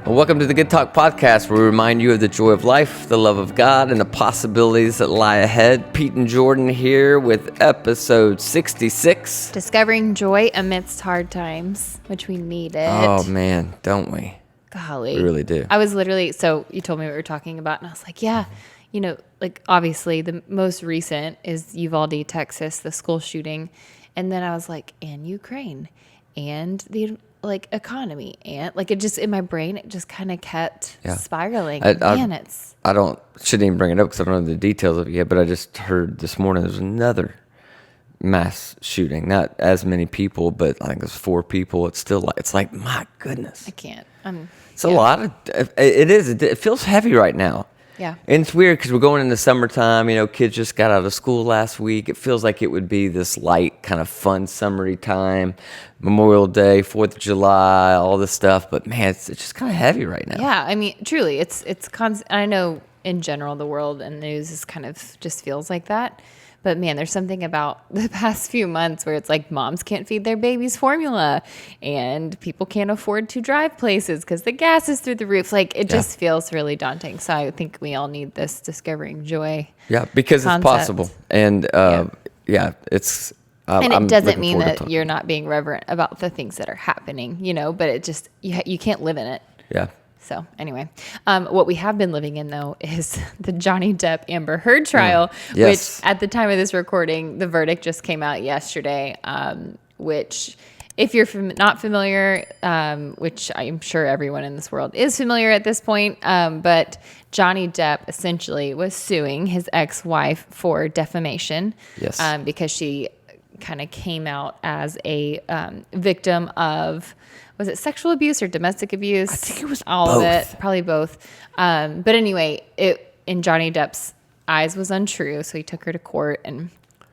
Welcome to the Good Talk Podcast, where we remind you of the joy of life, the love of God, and the possibilities that lie ahead. Pete and Jordyn here with episode 66. Discovering joy amidst hard times, which we needed. Oh, man, don't we? Golly. We really do. I was literally, so you told me what we were talking about, and I was like, yeah, you know, like obviously the most recent is Uvalde, Texas, the school shooting. And then I was like, and Ukraine, and the economy, and it just in my brain it just kind of kept spiraling. I shouldn't even bring it up because I don't know the details of it yet, but I just heard this morning there's another mass shooting. Not as many people, but I think it's 4 people. It's still it's like my goodness. I can't. It's a lot of it is. It feels heavy right now. Yeah. And it's weird because we're going into summertime. You know, kids just got out of school last week. It feels like it would be this light, kind of fun summery time. Memorial Day, 4th of July, all this stuff. But man, it's just kind of heavy right now. Yeah. I mean, truly, it's constant. I know in general, the world and news is kind of just feels like that. But man, there's something about the past few months where it's like moms can't feed their babies formula and people can't afford to drive places because the gas is through the roof. Like it just feels really daunting. So I think we all need this discovering joy. Yeah, because it's possible. And it's... and it doesn't mean that you're not being reverent about the things that are happening, you know, but it just, you can't live in it. Yeah. So anyway, what we have been living in, though, is the Johnny Depp Amber Heard trial, Yes. which at the time of this recording, the verdict just came out yesterday, which if you're not familiar, which I'm sure everyone in this world is familiar at this point, but Johnny Depp essentially was suing his ex-wife for defamation because she kind of came out as a victim of... Was it sexual abuse or domestic abuse? I think it was all both. of it, probably both. But anyway, it in Johnny Depp's eyes was untrue, so he took her to court, and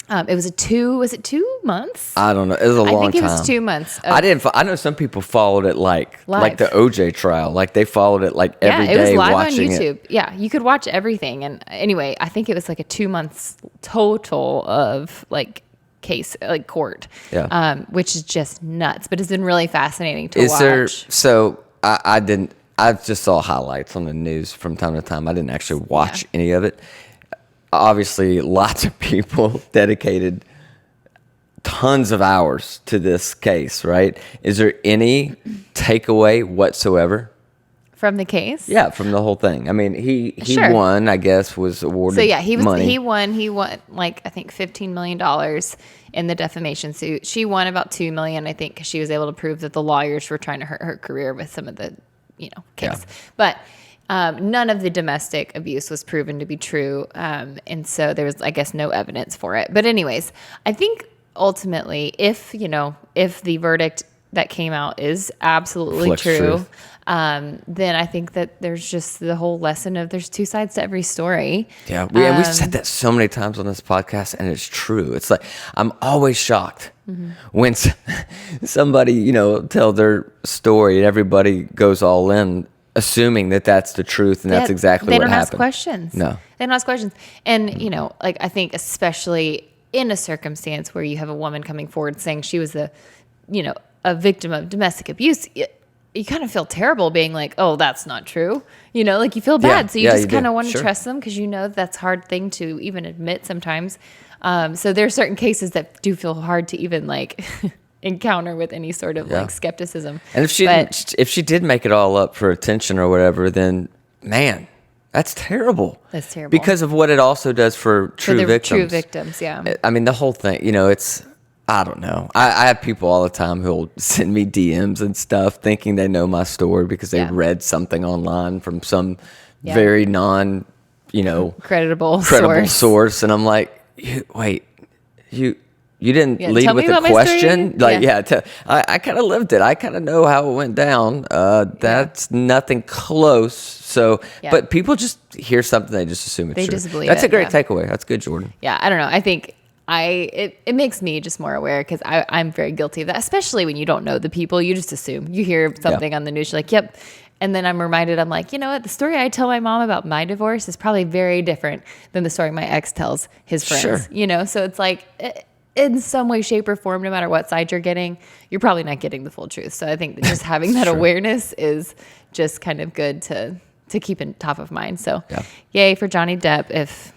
it was was it 2 months? I don't know. It was a long time. I think it was 2 months. I know some people followed it like the OJ trial. Like they followed it like every day. Yeah, it was live on watching YouTube. it. Yeah, you could watch everything. And anyway, I think it was like a 2 months total of case court, which is just nuts, but it's been really fascinating to watch. I just saw highlights on the news from time to time. I didn't actually watch any of it. Obviously, lots of people dedicated tons of hours to this case, right? Is there any takeaway whatsoever? From the case? Yeah, from the whole thing. I mean, he won, I guess, was awarded money. He won I think $15 million in the defamation suit. She won about $2 million, I think, because she was able to prove that the lawyers were trying to hurt her career with some of the, case. But none of the domestic abuse was proven to be true. And so there was, I guess, no evidence for it. But anyways, I think ultimately, if the verdict that came out is absolutely true, then I think that there's just the whole lesson of there's 2 sides to every story. Yeah, we've said that so many times on this podcast, and it's true. It's like I'm always shocked when somebody tell their story and everybody goes all in, assuming that that's the truth and that's exactly what happened. They don't ask questions. No, they don't ask questions, and I think especially in a circumstance where you have a woman coming forward saying she was a victim of domestic abuse, you kind of feel terrible being like, oh, that's not true. You feel bad. So you just kind of want to trust them because that's a hard thing to even admit sometimes. So there are certain cases that do feel hard to even encounter with any sort of skepticism. And if she did make it all up for attention or whatever, then man, that's terrible. That's terrible. Because of what it also does for true victims. True victims, yeah. I mean, the whole thing, it's... I don't know. I have people all the time who'll send me DMs and stuff thinking they know my story because they read something online from some very credible source. And I'm like, wait, you didn't lead with a question? I kind of lived it. I kind of know how it went down. That's nothing close. So, but people just hear something, they just assume it's true. They just believe That's it, a great takeaway. That's good, Jordyn. Yeah, I don't know. I think... it makes me just more aware because I'm very guilty of that, especially when you don't know the people. You just assume. You hear something on the news, you're like, yep. And then I'm reminded, I'm like, you know what? The story I tell my mom about my divorce is probably very different than the story my ex tells his friends. Sure. So it's like, in some way, shape, or form, no matter what side you're getting, you're probably not getting the full truth. So I think that just having that awareness is just kind of good to keep in top of mind. So yay for Johnny Depp. If,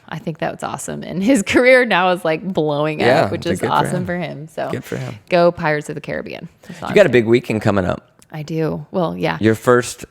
I think that was awesome. And his career now is like blowing up, which is awesome for him. So good for him. Go Pirates of the Caribbean. You got a big weekend coming up. I do. Well, yeah. Your first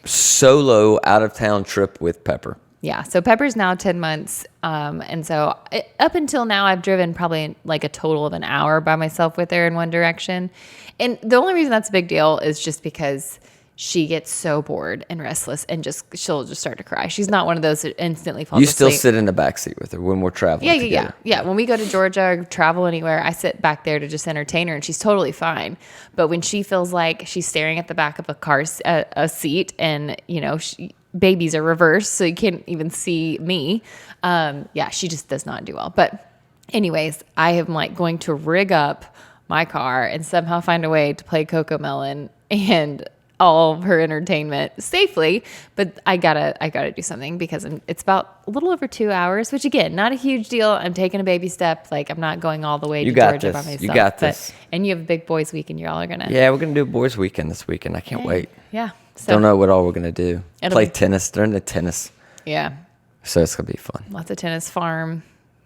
solo out of town trip with Pepper. Yeah. So Pepper's now 10 months. And so up until now, I've driven probably like a total of an hour by myself with her in one direction. And the only reason that's a big deal is just because she gets so bored and restless and she'll just start to cry. She's not one of those that instantly falls asleep. You still sit in the back seat with her when we're traveling together. Yeah. When we go to Georgia or travel anywhere, I sit back there to just entertain her, and she's totally fine. But when she feels like she's staring at the back of a seat, and babies are reversed, so you can't even see me. She just does not do well. But anyways, I am like going to rig up my car and somehow find a way to play Cocomelon and all of her entertainment safely. But I gotta do something, because it's about a little over 2 hours, which again, not a huge deal. I'm taking a baby step. Like, I'm not going all the way to Georgia by myself. You got this. And you have a big boys weekend. Y'all are gonna. Yeah, we're gonna do a boys weekend this weekend. I can't wait. Yeah. So don't know what all we're gonna do. Play tennis. They're into tennis. Yeah. So it's gonna be fun. Lots of tennis farm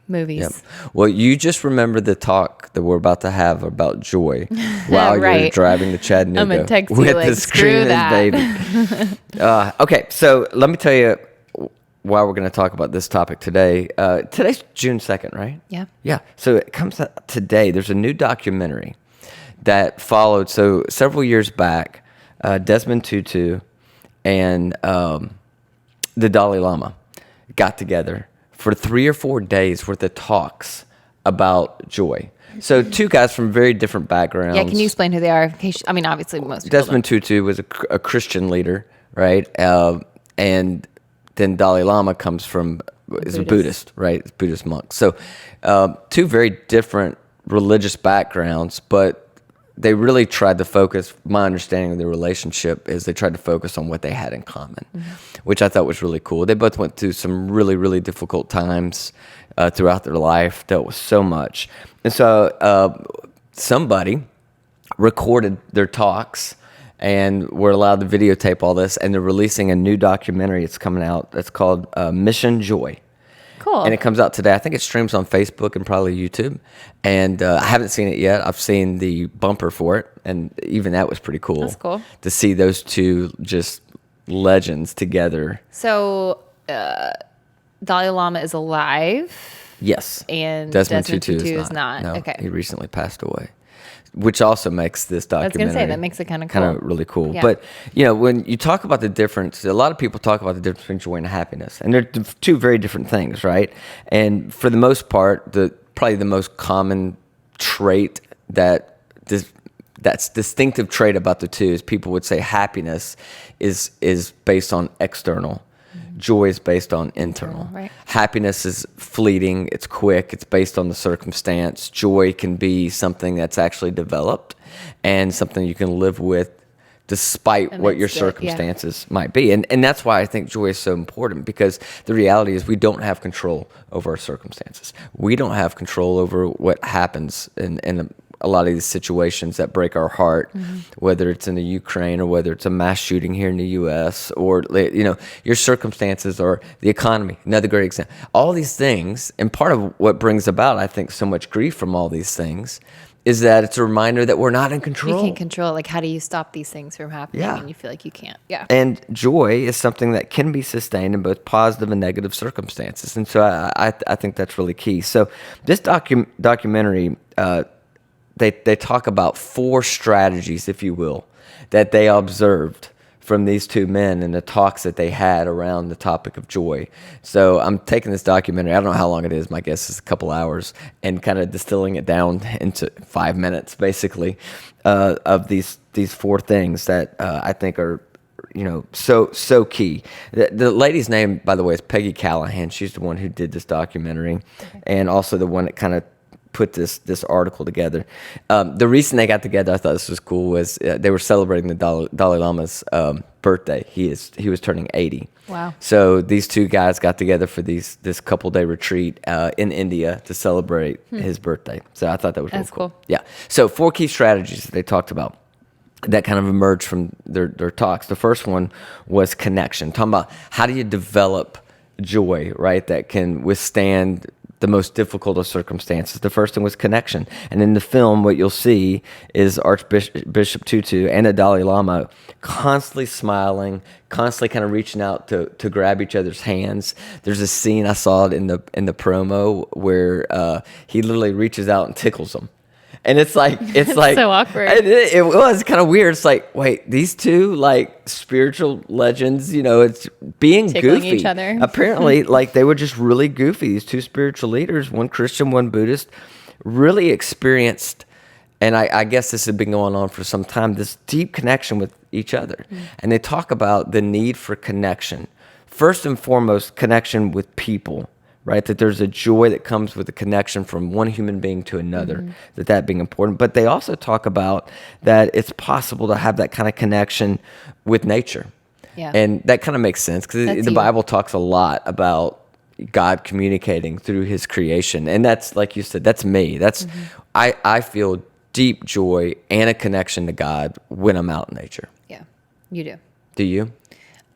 movies. Yep. Well, you just remember the talk that we're about to have about joy while you're driving to Chattanooga. I'm gonna text with you like, the screw that. Baby. Okay, so let me tell you why we're going to talk about this topic today. Today's June 2nd, right? Yeah. Yeah. So it comes out today. There's a new documentary that followed. So several years back, Desmond Tutu and the Dalai Lama got together for 3 or 4 days worth of talks about joy. So two guys from very different backgrounds. Yeah, can you explain who they are? I mean, obviously most people Desmond Tutu was a Christian leader, right? And then Dalai Lama comes from, is a Buddhist, right? It's Buddhist monk. So two very different religious backgrounds, but they really tried to focus, my understanding of their relationship is they tried to focus on what they had in common, which I thought was really cool. They both went through some really, really difficult times throughout their life, dealt with so much. And so somebody recorded their talks and were allowed to videotape all this, and they're releasing a new documentary. It's coming out. It's called Mission Joy. Cool. And it comes out today. I think it streams on Facebook and probably YouTube. And I haven't seen it yet. I've seen the bumper for it, and even that was pretty cool. That's cool. To see those two just legends together. So Dalai Lama is alive? Yes. And Desmond Tutu is not. No, okay. He recently passed away, which also makes this documentary. I was going to say, that makes it kind of cool. Really cool. Yeah. But, when you talk about the difference, a lot of people talk about the difference between joy and happiness. And they're two very different things, right? And for the most part, probably the most common trait that's distinctive trait about the two is people would say happiness is based on external. Joy is based on internal. Right. Happiness is fleeting. It's quick. It's based on the circumstance. Joy can be something that's actually developed and something you can live with despite what your circumstances might be. And that's why I think joy is so important, because the reality is we don't have control over our circumstances. We don't have control over what happens in a lot of these situations that break our heart, whether it's in the Ukraine or whether it's a mass shooting here in the U.S. or, your circumstances or the economy, another great example. All these things, and part of what brings about, I think, so much grief from all these things is that it's a reminder that we're not in control. You can't control. Like, how do you stop these things from happening? Yeah. And you feel like you can't. Yeah. And joy is something that can be sustained in both positive and negative circumstances. And so I think that's really key. So this documentary, they talk about 4 strategies, if you will, that they observed from these two men and the talks that they had around the topic of joy. So I'm taking this documentary, I don't know how long it is, my guess is a couple hours, and kind of distilling it down into 5 minutes, basically, of these 4 things that I think are, so key. The lady's name, by the way, is Peggy Callahan. She's the one who did this documentary, and also the one that kind of put this article together. The reason they got together, I thought this was cool, was they were celebrating the Dalai Lama's birthday. He was turning 80. Wow. So these two guys got together for this couple-day retreat in India to celebrate his birthday. So I thought that was really cool. Yeah. So 4 key strategies that they talked about that kind of emerged from their talks. The first one was connection, talking about how do you develop joy, right, that can withstand the most difficult of circumstances. The first thing was connection. And in the film, what you'll see is Archbishop Tutu and the Dalai Lama constantly smiling, constantly kind of reaching out to grab each other's hands. There's a scene, I saw it in the promo, where he literally reaches out and tickles them. And it's like so awkward. It was kind of weird. It's like, wait, these two like spiritual legends, it's being tickling goofy. Each other. Apparently, like they were just really goofy. These two spiritual leaders, one Christian, one Buddhist, really experienced, and I guess this has been going on for some time, this deep connection with each other. And they talk about the need for connection. First and foremost, connection with people. Right, that there's a joy that comes with the connection from one human being to another, that being important. But they also talk about that it's possible to have that kind of connection with nature. Yeah. And that kind of makes sense because the Bible talks a lot about God communicating through his creation. And that's, like you said, that's me. That's I feel deep joy and a connection to God when I'm out in nature. Yeah, you do. Do you?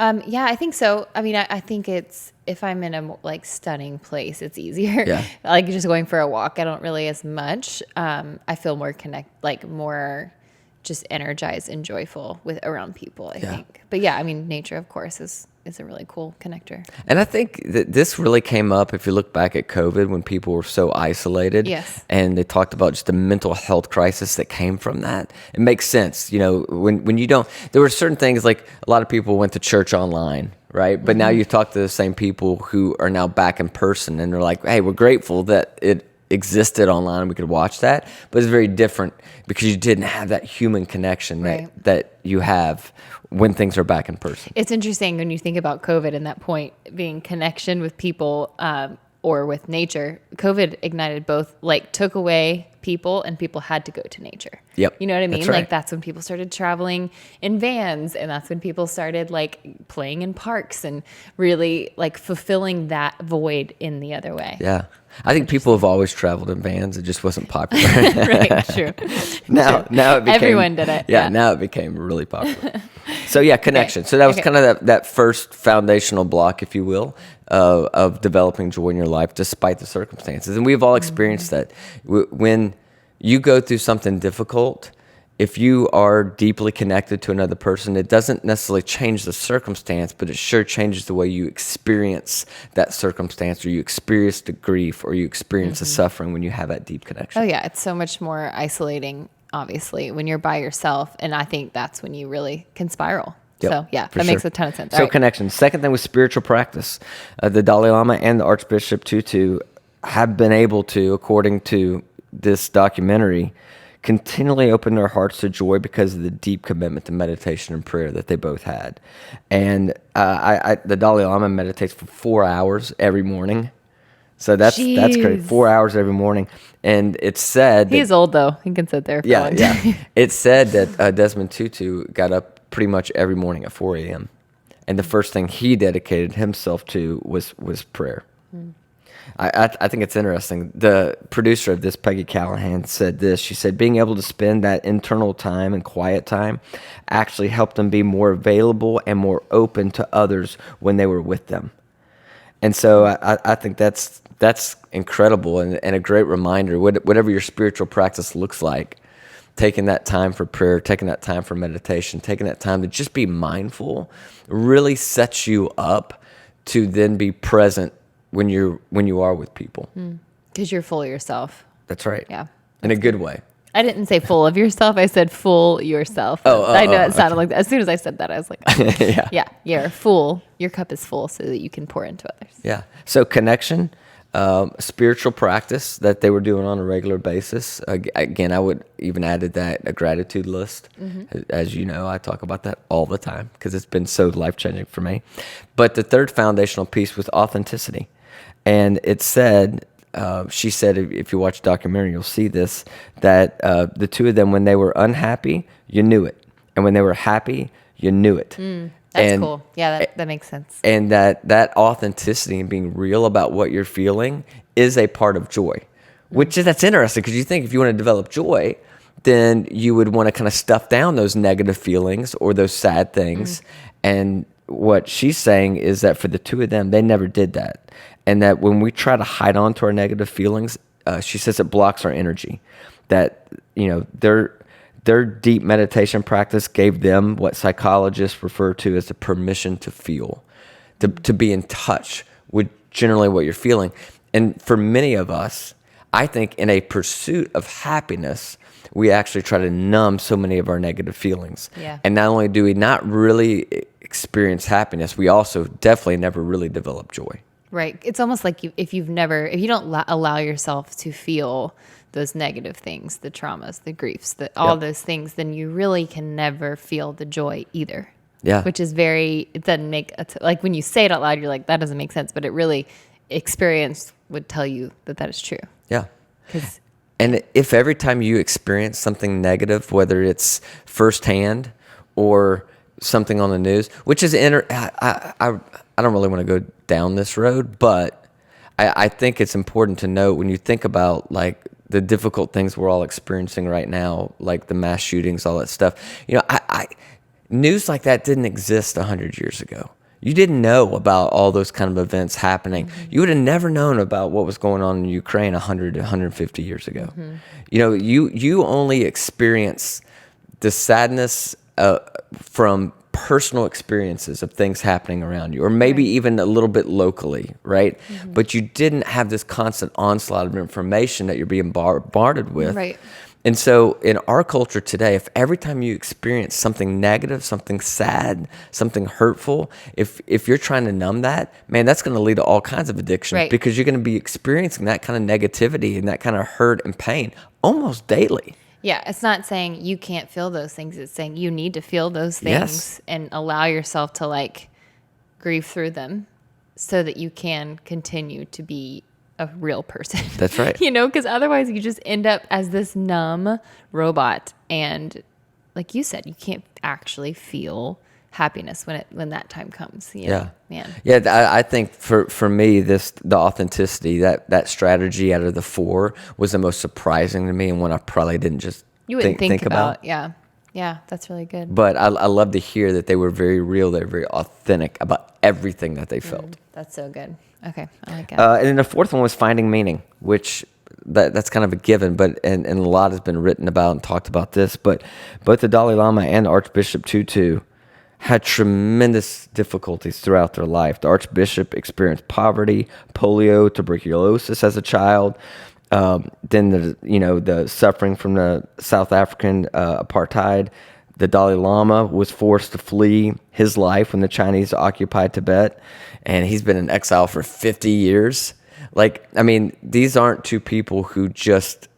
Yeah, I think so. I mean, I think it's, if I'm in a like stunning place, it's easier. Yeah. Like just going for a walk, I don't really as much. I feel more more just energized and joyful around people, I think. But yeah, I mean, nature, of course, is a really cool connector. And I think that this really came up if you look back at COVID when people were so isolated. Yes. And they talked about just the mental health crisis that came from that. It makes sense. When you don't, there were certain things like a lot of people went to church online, right? But now you talk to the same people who are now back in person and they're like, hey, we're grateful that it existed online and we could watch that, but it's very different because you didn't have that human connection that you have when things are back in person. It's interesting when you think about COVID and that point being connection with people or with nature. COVID ignited both, like took away people and people had to go to nature. Yep. You know what I mean? That's right. Like that's when people started traveling in vans and that's when people started like playing in parks and really like fulfilling that void in the other way. Yeah. I think people have always traveled in vans. It just wasn't popular. Right, true. Now it became, everyone did it. Yeah, now it became really popular. So yeah, connection. Okay. So that was kind of that first foundational block, if you will, of developing joy in your life despite the circumstances. And we've all experienced that. When you go through something difficult, if you are deeply connected to another person, it doesn't necessarily change the circumstance, but it sure changes the way you experience that circumstance, or you experience the grief, or you experience the suffering when you have that deep connection. Oh yeah, it's so much more isolating, obviously, when you're by yourself, and I think that's when you really can spiral. Yep, so yeah, that makes a ton of sense. So connection. Second thing was spiritual practice. The Dalai Lama and the Archbishop Tutu have been able to, according to this documentary, continually open their hearts to joy because of the deep commitment to meditation and prayer that they both had. And the Dalai Lama meditates for 4 hours every morning. So that's great. 4 hours every morning. And it's said... He's old, though. He can sit there for long. Yeah. It's said that Desmond Tutu got up pretty much every morning at 4 a.m. And the first thing he dedicated himself to was prayer. I think it's interesting. The producer of this, Peggy Callahan, said this. She said, being able to spend that internal time and quiet time actually helped them be more available and more open to others when they were with them. And so I think that's incredible and a great reminder. Whatever your spiritual practice looks like, taking that time for prayer, taking that time for meditation, taking that time to just be mindful really sets you up to then be present when you are with people. Because you're full of yourself. That's right. Yeah. In a good way. I didn't say full of yourself. I said full yourself. I know it sounded like that. As soon as I said that, I was like, oh. Yeah, you're full. Your cup is full so that you can pour into others. Yeah. So connection, spiritual practice that they were doing on a regular basis. Again, I would even added that a gratitude list. As you know, I talk about that all the time because it's been so life-changing for me. But the third foundational piece was authenticity. And it said she said, if you watch the documentary, you'll see this, that the two of them, when they were unhappy, you knew it. And when they were happy, you knew it. That's cool. Yeah, that makes sense. And that authenticity and being real about what you're feeling is a part of joy, that's interesting, because you think if you want to develop joy, then you would want to kind of stuff down those negative feelings or those sad things. And what she's saying is that for the two of them, they never did that. And that when we try to hide on to our negative feelings, she says it blocks our energy. That, their deep meditation practice gave them what psychologists refer to as the permission to feel, to be in touch with generally what you're feeling. And for many of us, I think in a pursuit of happiness, we actually try to numb so many of our negative feelings. Yeah. And not only do we not really experience happiness, we also definitely never really develop joy. Right. It's almost like if you don't allow yourself to feel those negative things, the traumas, the griefs, all those things, then you really can never feel the joy either. Yeah. Which is it doesn't make, like when you say it out loud, you're like, that doesn't make sense. But it really, experience would tell you that is true. Yeah. And if every time you experience something negative, whether it's firsthand or something on the news, which is I don't really want to go down this road, but I think it's important to note when you think about like the difficult things we're all experiencing right now, like the mass shootings, all that stuff. News like that didn't exist 100 years ago. You didn't know about all those kind of events happening. You would have never known about what was going on in Ukraine 100 to 150 years ago. You only experience the sadness from personal experiences of things happening around you, or maybe even a little bit locally, right? But you didn't have this constant onslaught of information that you're being bombarded with. Right. And so in our culture today, if every time you experience something negative, something sad, something hurtful, if you're trying to numb that, man, that's going to lead to all kinds of addictions, because you're going to be experiencing that kind of negativity and that kind of hurt and pain almost daily. Yeah, it's not saying you can't feel those things. It's saying you need to feel those things and allow yourself to like grieve through them so that you can continue to be a real person. That's right. Because otherwise you just end up as this numb robot. And like you said, you can't actually feel happiness when that time comes. Man. Yeah, I think for me, the authenticity, that strategy out of the four was the most surprising to me, and one I probably didn't just think about. Yeah, that's really good. But I love to hear that they were very real. They were very authentic about everything that they felt. That's so good. Okay, I like it. And then the fourth one was finding meaning, which that's kind of a given, but and a lot has been written about and talked about this. But both the Dalai Lama and Archbishop Tutu had tremendous difficulties throughout their life. The Archbishop experienced poverty, polio, tuberculosis as a child. Then the suffering from the South African apartheid. The Dalai Lama was forced to flee his life when the Chinese occupied Tibet, and he's been in exile for 50 years. These aren't two people who just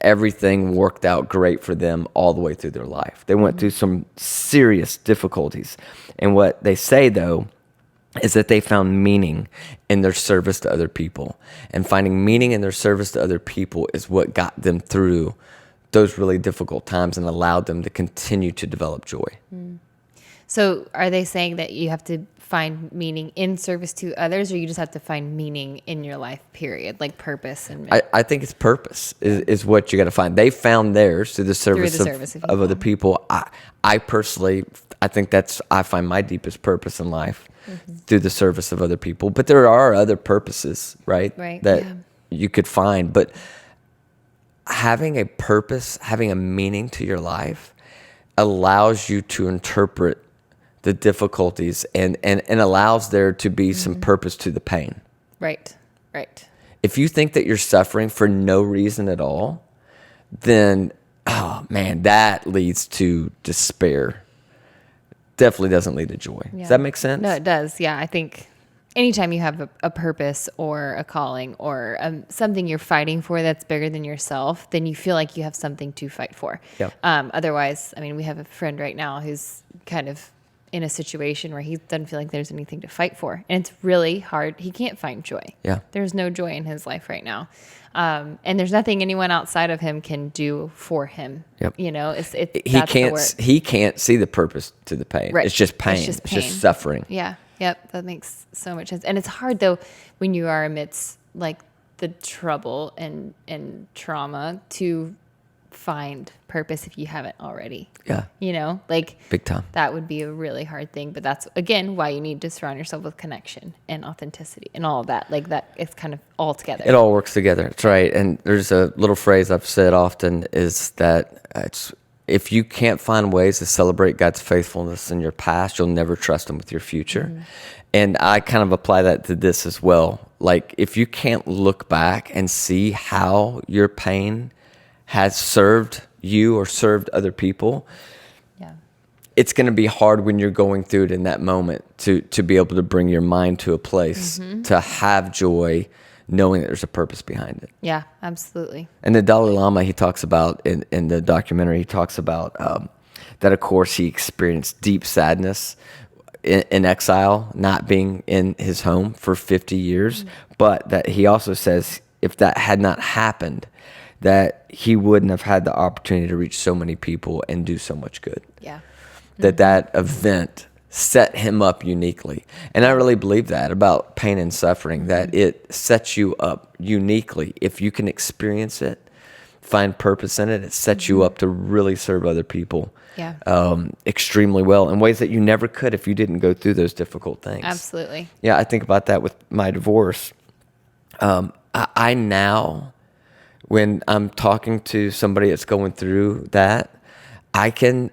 everything worked out great for them all the way through their life. They went through some serious difficulties. And what they say, though, is that they found meaning in their service to other people. And finding meaning in their service to other people is what got them through those really difficult times and allowed them to continue to develop joy. So are they saying that you have to find meaning in service to others, or you just have to find meaning in your life, period, like purpose? And I think it's purpose is what you got to find. They found theirs through the service of other people. I personally, I think I find my deepest purpose in life through the service of other people. But there are other purposes, right? That you could find. But having a purpose, having a meaning to your life allows you to interpret the difficulties and allows there to be some purpose to the pain. Right. If you think that you're suffering for no reason at all, then, oh man, that leads to despair. Definitely doesn't lead to joy. Yeah. Does that make sense? No, it does. Yeah, I think anytime you have a purpose or a calling or something you're fighting for that's bigger than yourself, then you feel like you have something to fight for. Yeah. Otherwise, we have a friend right now who's kind of in a situation where he doesn't feel like there's anything to fight for. And it's really hard. He can't find joy. Yeah. There's no joy in his life right now. And there's nothing anyone outside of him can do for him. Yep. You know, he can't see the purpose to the pain. Right. It's just pain. It's just suffering. Yeah. Yep. That makes so much sense. And it's hard though, when you are amidst like the trouble and trauma to find purpose if you haven't already. Yeah. You know, like big time. That would be a really hard thing, but that's again why you need to surround yourself with connection and authenticity and all of that. Like that, it's kind of all together. It all works together. That's right. And there's a little phrase I've said often is that if you can't find ways to celebrate God's faithfulness in your past, you'll never trust him with your future. Mm-hmm. And I kind of apply that to this as well. Like if you can't look back and see how your pain has served you or served other people, it's going to be hard when you're going through it in that moment to be able to bring your mind to a place to have joy, knowing that there's a purpose behind it. Yeah, absolutely. And the Dalai Lama, he talks about in the documentary, he talks about that, of course, he experienced deep sadness in exile, not being in his home for 50 years, but that he also says if that had not happened, that he wouldn't have had the opportunity to reach so many people and do so much good. Yeah. That event set him up uniquely. And I really believe that about pain and suffering, that it sets you up uniquely. If you can experience it, find purpose in it, it sets you up to really serve other people extremely well in ways that you never could if you didn't go through those difficult things. Absolutely. Yeah, I think about that with my divorce. I now, when I'm talking to somebody that's going through that, I can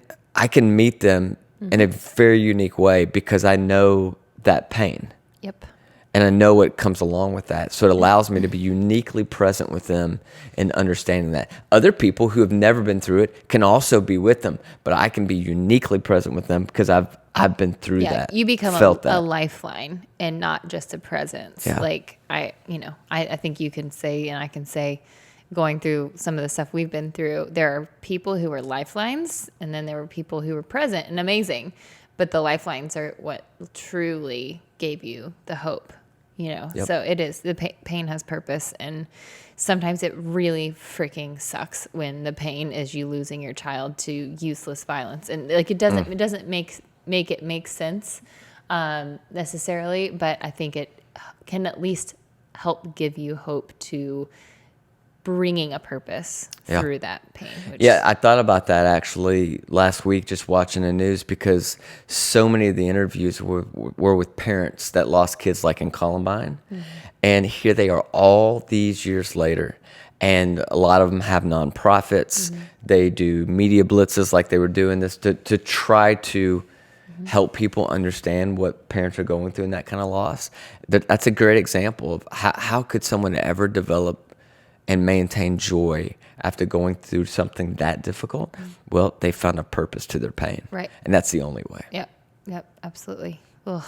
meet them in a very unique way because I know that pain. Yep. And I know what comes along with that. So it allows me to be uniquely present with them and understanding that. Other people who have never been through it can also be with them, but I can be uniquely present with them because I've been through that. You become a lifeline and not just a presence. Yeah. Like I think you can say, and I can say, going through some of the stuff we've been through, there are people who were lifelines, and then there were people who were present and amazing. But the lifelines are what truly gave you the hope, you know? Yep. So it is, the pain has purpose. And sometimes it really freaking sucks when the pain is you losing your child to useless violence. And like, it doesn't make it make sense necessarily, but I think it can at least help give you hope to bringing a purpose through that pain. I thought about that actually last week, just watching the news, because so many of the interviews were with parents that lost kids like in Columbine. Mm-hmm. And here they are all these years later. And a lot of them have nonprofits. Mm-hmm. They do media blitzes like they were doing this to try to help people understand what parents are going through in that kind of loss. That's a great example of how could someone ever develop and maintain joy after going through something that difficult. Well, they found a purpose to their pain. Right. And that's the only way. Yep, absolutely. Ugh.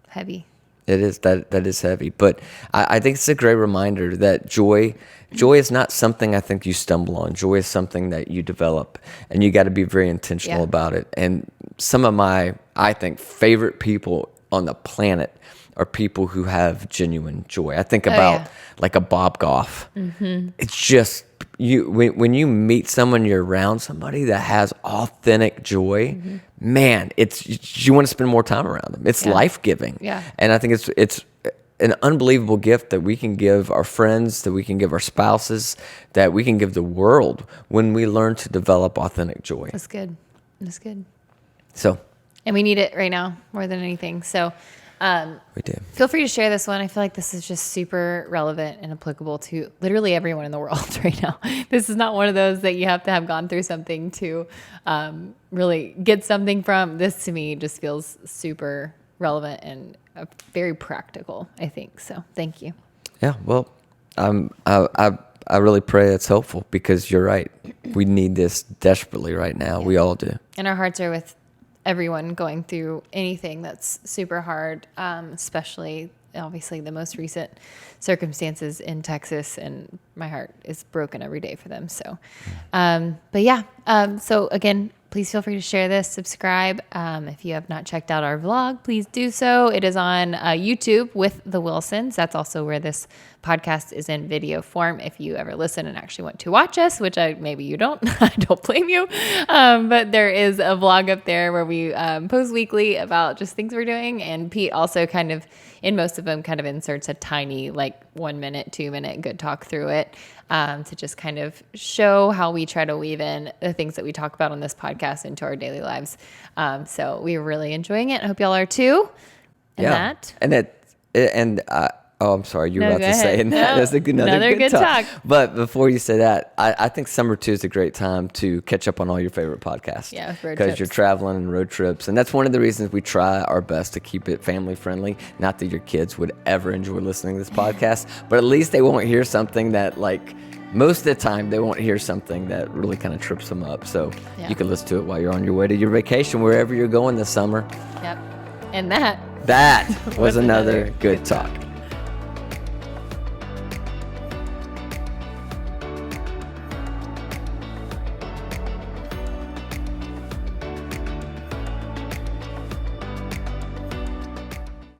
Heavy. It is. That is heavy. But I think it's a great reminder that joy is not something I think you stumble on. Joy is something that you develop, and you got to be very intentional about it. And some of my, I think, favorite people on the planet are people who have genuine joy. I think about like a Bob Goff. Mm-hmm. It's just when you meet someone, you're around somebody that has authentic joy. Mm-hmm. Man, you want to spend more time around them. It's life-giving. Yeah. And I think it's an unbelievable gift that we can give our friends, that we can give our spouses, that we can give the world when we learn to develop authentic joy. That's good. So, and we need it right now more than anything. So. We do. Feel free to share this one. I feel like this is just super relevant and applicable to literally everyone in the world right now. This is not one of those that you have to have gone through something to really get something from. This to me just feels super relevant and very practical, I think. So thank you. Yeah, well, I really pray it's helpful because you're right. We need this desperately right now. Yeah. We all do. And our hearts are with everyone going through anything that's super hard, especially obviously the most recent circumstances in Texas, and my heart is broken every day for them. So, so again, please feel free to share this, subscribe. If you have not checked out our vlog, please do so. It is on YouTube with the Wilsons. That's also where this podcast is in video form. If you ever listen and actually want to watch us, which maybe you don't, I don't blame you. But there is a vlog up there where we post weekly about just things we're doing. And Pete also kind of, in most of them, kind of inserts a tiny 1 minute, 2 minute good talk through it to just kind of show how we try to weave in the things that we talk about on this podcast into our daily lives. So we're really enjoying it. I hope y'all are too. Oh, I'm sorry. You were about to say it. That's another good talk. But before you say that, I think summer 2 is a great time to catch up on all your favorite podcasts. Yeah, because you're traveling and road trips. And that's one of the reasons we try our best to keep it family friendly. Not that your kids would ever enjoy listening to this podcast, but at least they won't hear something that most of the time they won't hear something that really kind of trips them up. So you can listen to it while you're on your way to your vacation, wherever you're going this summer. Yep. And that was another good talk.